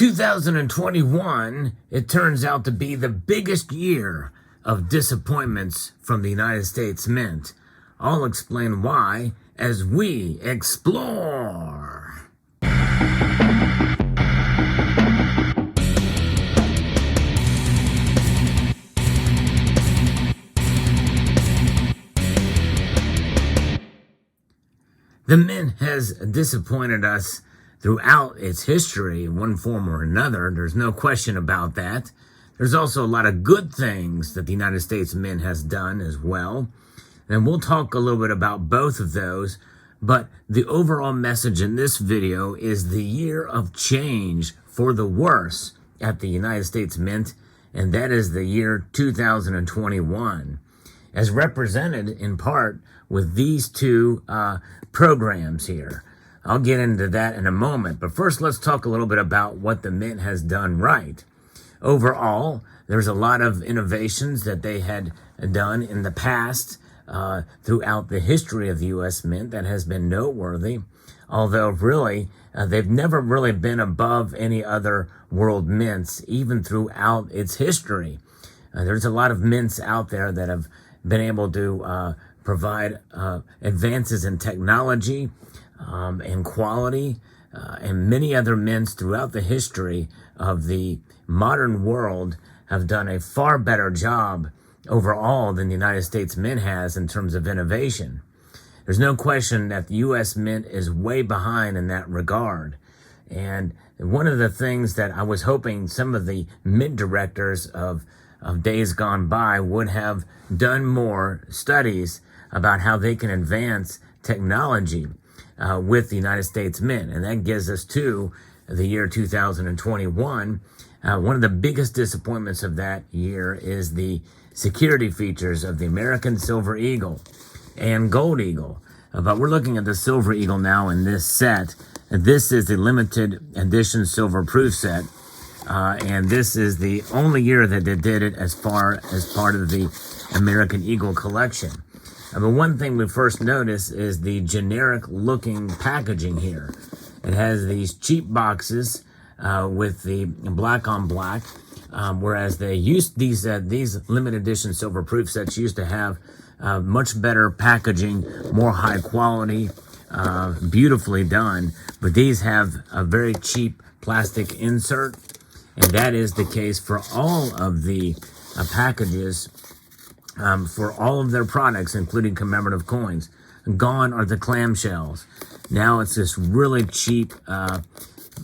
2021, it turns out to be the biggest year of disappointments from the United States Mint. I'll explain why as we explore. The Mint has disappointed us throughout its history in one form or another. There's no question about that. There's also a lot of good things that the United States Mint has done as well. And we'll talk a little bit about both of those. But the overall message in this video is the year of change for the worse at the United States Mint. And that is the year 2021, as represented in part with these two programs here. I'll get into that in a moment, but first let's talk a little bit about what the Mint has done right. Overall, there's a lot of innovations that they had done in the past throughout the history of the U.S. Mint that has been noteworthy, although really they've never really been above any other world mints, even throughout its history. There's a lot of mints out there that have been able to provide advances in technology and quality, and many other mints throughout the history of the modern world have done a far better job overall than the United States Mint has in terms of innovation. There's no question that the U.S. Mint is way behind in that regard. And one of the things that I was hoping some of the mint directors of days gone by would have done more studies about how they can advance technology with the United States Mint. And that gives us to the year 2021. One of the biggest disappointments of that year is the security features of the American Silver Eagle and Gold Eagle. But we're looking at the Silver Eagle now in this set. This is the limited edition silver proof set. And this is the only year that they did it as far as part of the American Eagle collection. But one thing we first notice is the generic looking packaging here. It has these cheap boxes with the black on black, whereas these limited edition silver proof sets used to have much better packaging, more high quality, beautifully done. But these have a very cheap plastic insert, and that is the case for all of the packages. For all of their products, including commemorative coins. Gone are the clamshells. Now it's this really cheap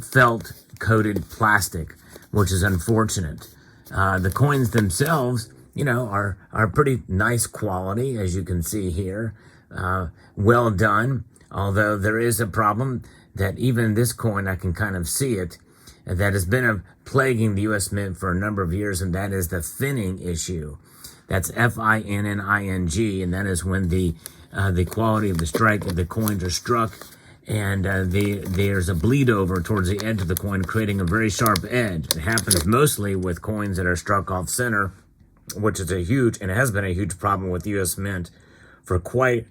felt-coated plastic, which is unfortunate. The coins themselves, are pretty nice quality, as you can see here. Well done, although there is a problem that even this coin, I can kind of see it, that has been plaguing the U.S. Mint for a number of years, and that is the finning issue. That's F-I-N-N-I-N-G, and that is when the quality of the strike of the coins are struck, and there's a bleed over towards the edge of the coin, creating a very sharp edge. It happens mostly with coins that are struck off center, which is and has been a huge problem with the U.S. Mint for quite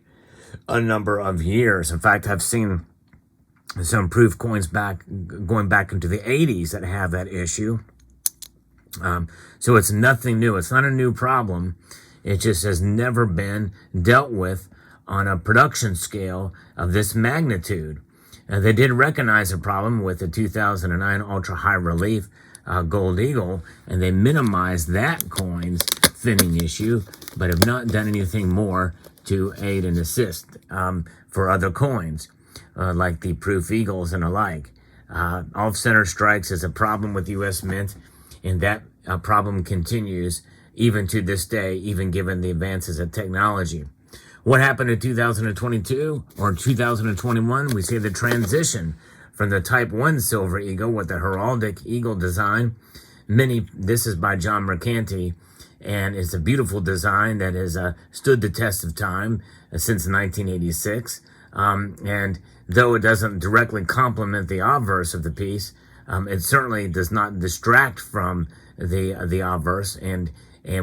a number of years. In fact, I've seen some proof coins going back into the 80s that have that issue. So it's nothing new. It's not a new problem. It just has never been dealt with on a production scale of this magnitude. They did recognize a problem with the 2009 Ultra High Relief Gold Eagle, and they minimized that coin's thinning issue, but have not done anything more to aid and assist for other coins, like the Proof Eagles and alike. Off-center strikes is a problem with U.S. Mint, and that problem continues even to this day, even given the advances of technology. What happened in 2022 or 2021? We see the transition from the Type 1 Silver Eagle with the heraldic eagle design. This is by John Mercanti, and it's a beautiful design that has stood the test of time since 1986. And though it doesn't directly complement the obverse of the piece, it certainly does not distract from the obverse, and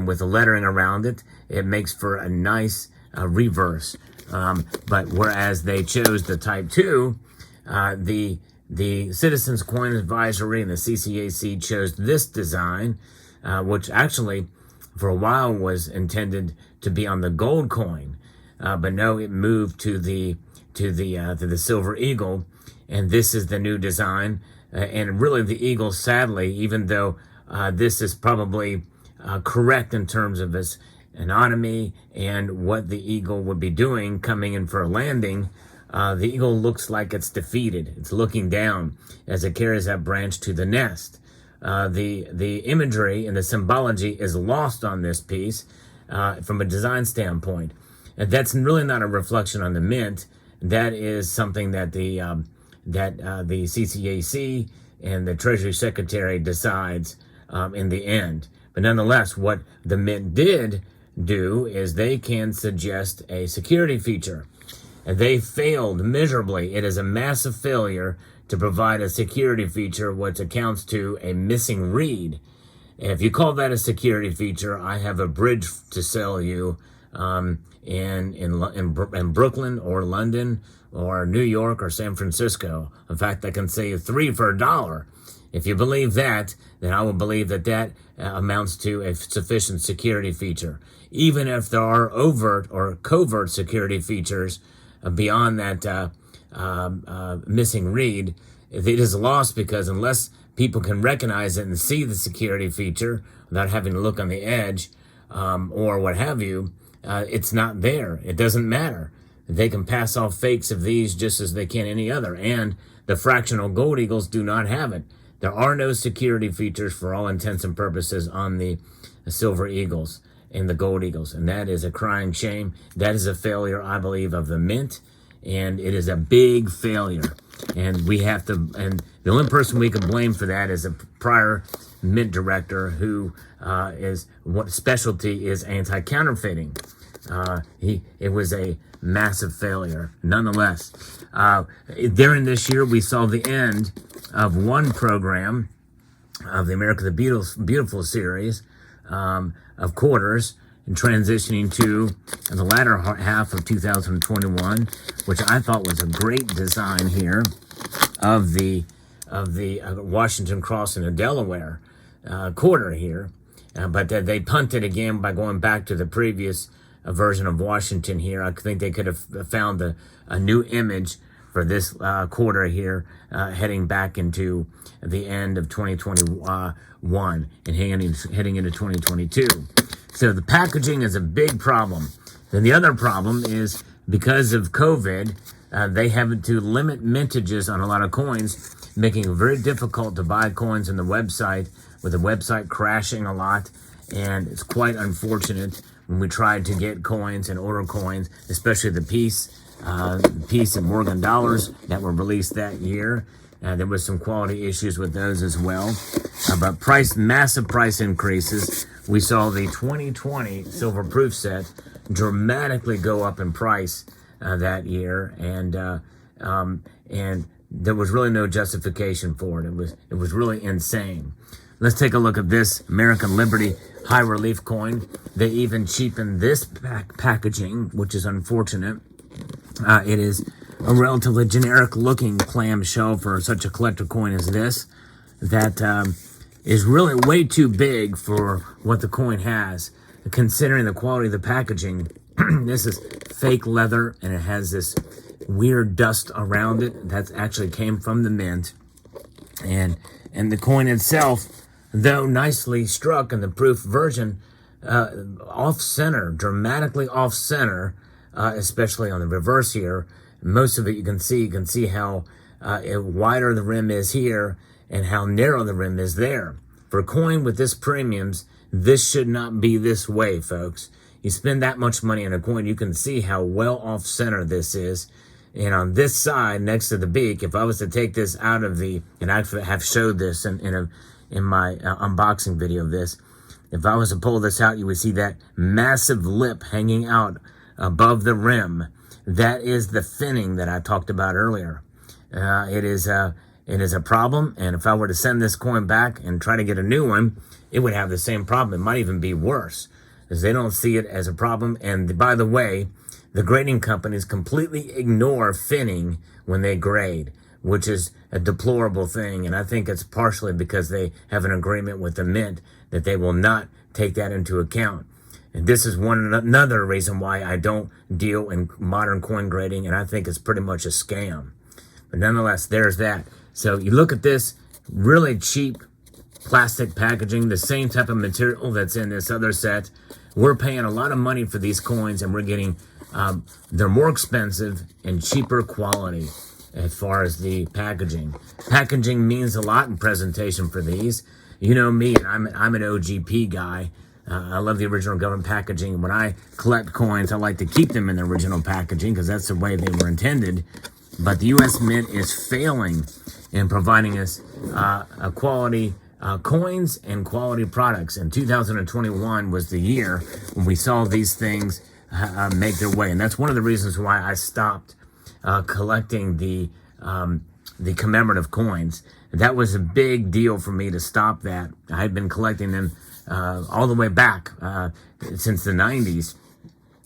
with the lettering around it, it makes for a nice reverse. But whereas they chose the Type 2, the the Citizens Coin Advisory and the CCAC chose this design, which actually for a while was intended to be on the gold coin, but no, it moved to the Silver Eagle, and this is the new design. And really, the eagle, sadly, even though this is probably correct in terms of its anatomy and what the eagle would be doing coming in for a landing, the eagle looks like it's defeated. It's looking down as it carries that branch to the nest. The imagery and the symbology is lost on this piece from a design standpoint. And that's really not a reflection on the mint. That is something that the CCAC and the Treasury Secretary decides in the end. But nonetheless, what the mint did do is they can suggest a security feature. And they failed miserably. It is a massive failure to provide a security feature, which accounts to a missing read. If you call that a security feature, I have a bridge to sell you in Brooklyn or London or New York or San Francisco. In fact, I can say 3 for $1. If you believe that, then I will believe that that amounts to a sufficient security feature. Even if there are overt or covert security features beyond that missing read, it is lost because unless people can recognize it and see the security feature without having to look on the edge or what have you, it's not there. It doesn't matter. They can pass off fakes of these just as they can any other. And the fractional gold eagles do not have it. There are no security features for all intents and purposes on the silver eagles and the gold eagles. And that is a crying shame. That is a failure, I believe, of the mint. And it is a big failure. And we have to, and the only person we can blame for that is a prior mint director who what specialty is anti-counterfeiting. It was a massive failure. Nonetheless, during this year, we saw the end of one program of the America the Beautiful series of quarters, and transitioning to the latter half of 2021, which I thought was a great design here of the Washington Crossing of Delaware quarter here, but they punted again by going back to the previous version of Washington here. I think they could have found a new image for this quarter here, heading back into the end of 2021 and heading into 2022. So the packaging is a big problem. Then the other problem is because of COVID, they have to limit mintages on a lot of coins, making it very difficult to buy coins on the website, with the website crashing a lot. And it's quite unfortunate when we tried to get coins and order coins, especially the piece and Morgan dollars that were released that year. There was some quality issues with those as well. But massive price increases. We saw the 2020 silver proof set dramatically go up in price that year, and there was really no justification for it. It was really insane. Let's take a look at this American Liberty high relief coin. They even cheapened this packaging, which is unfortunate. It is a relatively generic looking clamshell for such a collector coin as this, that is really way too big for what the coin has, considering the quality of the packaging. This is fake leather, and it has this weird dust around it that actually came from the mint. And the coin itself, though nicely struck in the proof version, off-center, dramatically off-center, especially on the reverse here. Most of it you can see how wider the rim is here and how narrow the rim is there. For a coin with this premiums, this should not be this way, folks. You spend that much money on a coin, you can see how well off-center this is. And on this side, next to the beak, if I was to take this out of the, and I have showed this in my unboxing video of this, if I was to pull this out, you would see that massive lip hanging out above the rim. That is the finning that I talked about earlier. It is a problem, and if I were to send this coin back and try to get a new one, it would have the same problem. It might even be worse, because they don't see it as a problem. And by the way, the grading companies completely ignore finning when they grade. which is a deplorable thing. And I think it's partially because they have an agreement with the Mint that they will not take that into account. And this is another reason why I don't deal in modern coin grading, and I think it's pretty much a scam. But nonetheless, there's that. So you look at this really cheap plastic packaging, the same type of material that's in this other set. We're paying a lot of money for these coins, and we're getting, they're more expensive and cheaper quality as far as the packaging. Packaging means a lot in presentation for these. You know me, and I'm an OGP guy. I love the original government packaging. When I collect coins, I like to keep them in the original packaging because that's the way they were intended. But the U.S. Mint is failing in providing us a quality coins and quality products. And 2021 was the year when we saw these things make their way. And that's one of the reasons why I stopped collecting the commemorative coins. That was a big deal for me to stop that. I had been collecting them all the way back since the 90s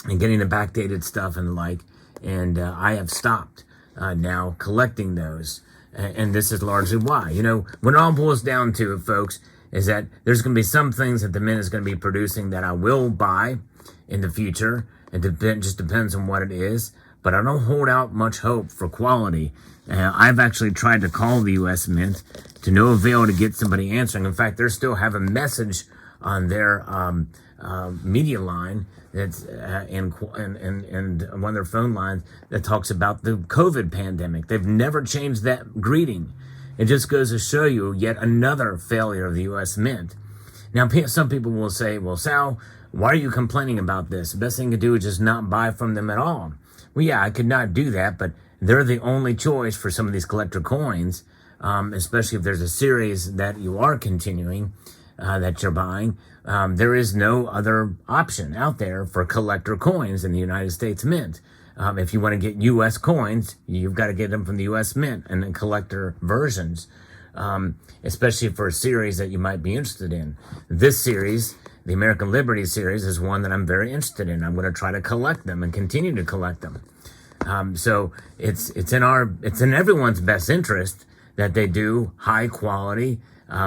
and getting the backdated stuff and the like. And I have stopped now collecting those. And this is largely why. You know, when it all boils down to it, folks, is that there's going to be some things that the Mint is going to be producing that I will buy in the future. It just depends on what it is. But I don't hold out much hope for quality. I've actually tried to call the U.S. Mint to no avail to get somebody answering. In fact, they still have a message on their media line that's and one of their phone lines that talks about the COVID pandemic. They've never changed that greeting. It just goes to show you yet another failure of the U.S. Mint. Now, some people will say, well, Sal, why are you complaining about this? The best thing to do is just not buy from them at all. Well, yeah, I could not do that, but they're the only choice for some of these collector coins, especially if there's a series that you are continuing, that you're buying. There is no other option out there for collector coins in the United States Mint. If you want to get U.S. coins, you've got to get them from the U.S. Mint and then collector versions, especially for a series that you might be interested in. This series, the American Liberty series, is one that I'm very interested in. I'm going to try to collect them and continue to collect them. So it's in everyone's best interest that they do high quality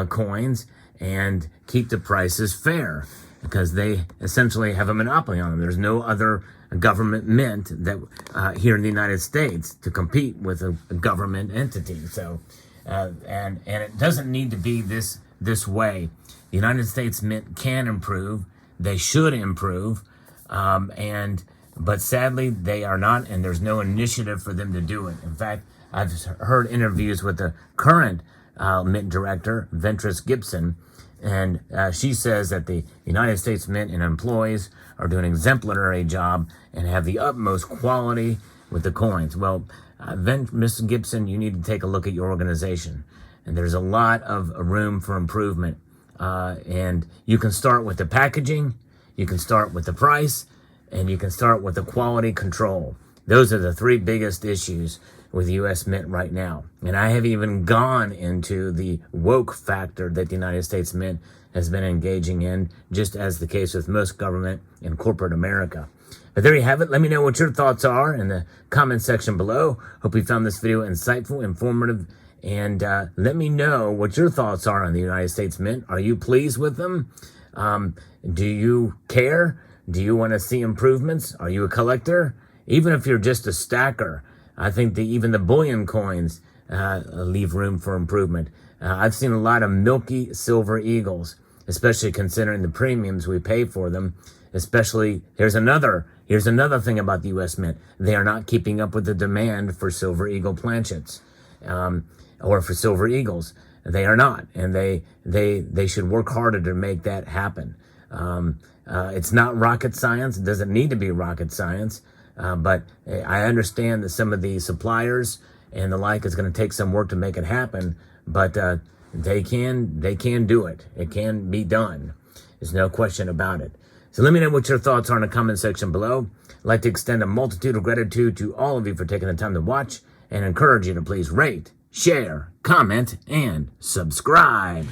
coins and keep the prices fair, because they essentially have a monopoly on them. There's no other government mint that here in the United States to compete with a government entity. So and it doesn't need to be this way. The United States Mint can improve. They should improve, but sadly they are not, and there's no initiative for them to do it. In fact, I've heard interviews with the current Mint director, Ventris Gibson, and she says that the United States Mint and employees are doing an exemplary job and have the utmost quality with the coins. Well, Mr. Gibson, you need to take a look at your organization, and there's a lot of room for improvement. And you can start with the packaging, you can start with the price, and you can start with the quality control. Those are the three biggest issues with the U.S. Mint right now. And I have even gone into the woke factor that the United States Mint has been engaging in, just as the case with most government and corporate America. But there you have it. Let me know what your thoughts are in the comment section below. Hope you found this video insightful, informative, and let me know what your thoughts are on the United States Mint. Are you pleased with them? Do you care? Do you want to see improvements? Are you a collector? Even if you're just a stacker, I think even the bullion coins leave room for improvement. I've seen a lot of milky silver eagles, especially considering the premiums we pay for them. Especially, here's another thing about the U.S. Mint. They are not keeping up with the demand for silver eagle planchets, or for silver eagles. They are not, and they should work harder to make that happen. It's not rocket science. It doesn't need to be rocket science. But I understand that some of the suppliers and the like is going to take some work to make it happen. But they can do it. It can be done. There's no question about it. So let me know what your thoughts are in the comment section below. I'd like to extend a multitude of gratitude to all of you for taking the time to watch, and encourage you to please rate, share, comment, and subscribe.